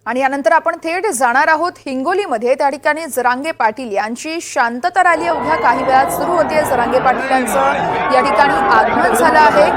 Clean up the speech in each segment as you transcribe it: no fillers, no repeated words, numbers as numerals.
आणि यानंतर आपण थेट जाणार आहोत हिंगोलीमध्ये। त्या ठिकाणी जरांगे पाटील यांची शांतता रॅली अवघ्या काही वेळात सुरू होते। जरांगे पाटील यांचं या ठिकाणी आगमन झालं आहे।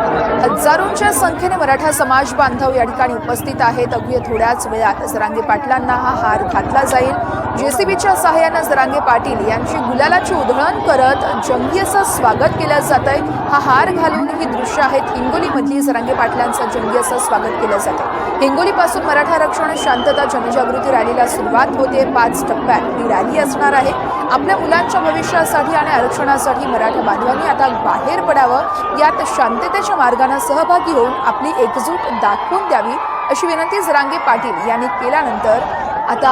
हजारोंच्या संख्येने मराठा समाज बांधव या ठिकाणी उपस्थित आहेत। अवघ्या थोड्याच वेळात जरांगे पाटलांना हा हार घातला जाईल। जेसीबीच्या सहाय्याने जरांगे पाटील यांची गुलालाची उधळण करत जंगी असं स्वागत केलं जात आहे। हा हार घालून ही दृश्य आहेत हिंगोलीमधली जरांगे पाटलांचं जंगी असं स्वागत केलं जात आहे। हिंगोलीपासून मराठा आरक्षण शांतता जनजागृती रॅलीला सुरुवात होते। 5 टप्प्यात ही रॅली असणार आहे। आपल्या मुलांच्या भविष्यासाठी आणि आरक्षणासाठी मराठा बांधवांनी आता बाहेर पडावं, यात शांततेच्या मार्गाने सहभागी होऊन आपली एकजूट दाखवून द्यावी अशी विनंती जरांगे पाटील यांनी केल्यानंतर आता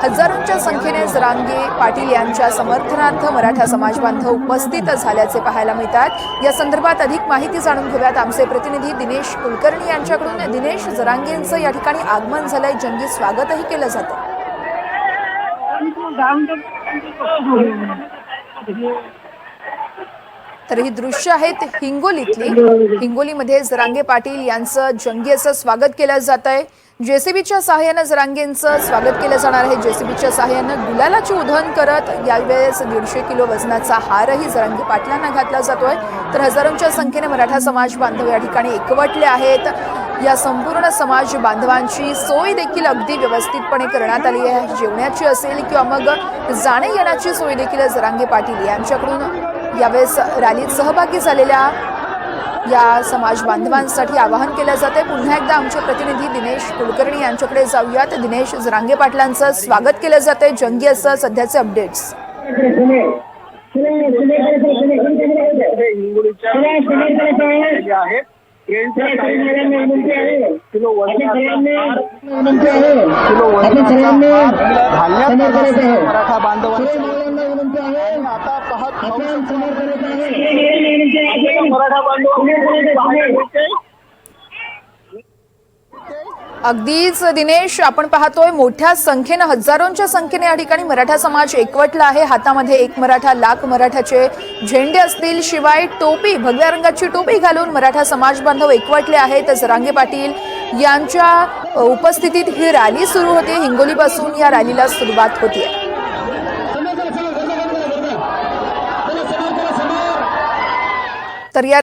हजारोंच्या संख्येने जरांगे पाटील यांच्या समर्थनार्थ मराठा समाज बांधव उपस्थित झाल्याचे पाहायला मिळतात। या संदर्भात अधिक माहिती जाणून घेऊयात आमचे प्रतिनिधी दिनेश कुलकर्णी यांच्याकडून। दिनेश, जरांगेंचं या ठिकाणी आगमन झालंय, जंगी स्वागतही केलं जातं। तर ही दृश्य आहेत हिंगोलीतली। हिंगोलीमध्ये जरांगे पाटील यांचं जंगी असं स्वागत केलं जात आहे। जेसीबीच्या सहाय्याने जरांगेंचं स्वागत केलं जाणार आहे। जेसीबीच्या सहाय्याने गुलालाची उधळण करत यावेळेस 150 किलो वजनाचा हारही जरांगे पाटलांना घातला जातोय। तर हजारोंच्या संख्येने मराठा समाज बांधव या ठिकाणी एकवटले आहेत। या संपूर्ण समाज बांधवांची सोय देखील अगदी व्यवस्थितपणे करण्यात आली आहे। जेवणाची असेल किंवा मग जाणे येण्याची सोय देखील जरांगे पाटील यांच्याकडून यावेळेस रॅलीत सहभागी झालेल्या या समाज बांधवांसाठी आवाहन केलं जाते। पुन्हा एकदा आमचे प्रतिनिधी दिनेश कुलकर्णी यांच्याकडे जाऊयात। दिनेश, जरांगे पाटलांचं स्वागत केलं जाते, जंगी असं सध्याचे अपडेट्स। मराठा बांधवांचा आता पाहत मराठा अगदीच दिनेश, आपण पाहतोय मोठ्या संख्येने हजारोंच्या संख्येने या ठिकाणी मराठा समाज एकवटला आहे। हातामध्ये एक मराठा लाख मराठाचे झेंडे असतील, शिवाय टोपी, भगव्या रंगाची टोपी घालून मराठा समाज बांधव एकवटले आहेत। जरांगे पाटील यांच्या उपस्थितीत ही रॅली सुरू होते। हिंगोलीपासून या रॅलीला सुरुवात होते। तर या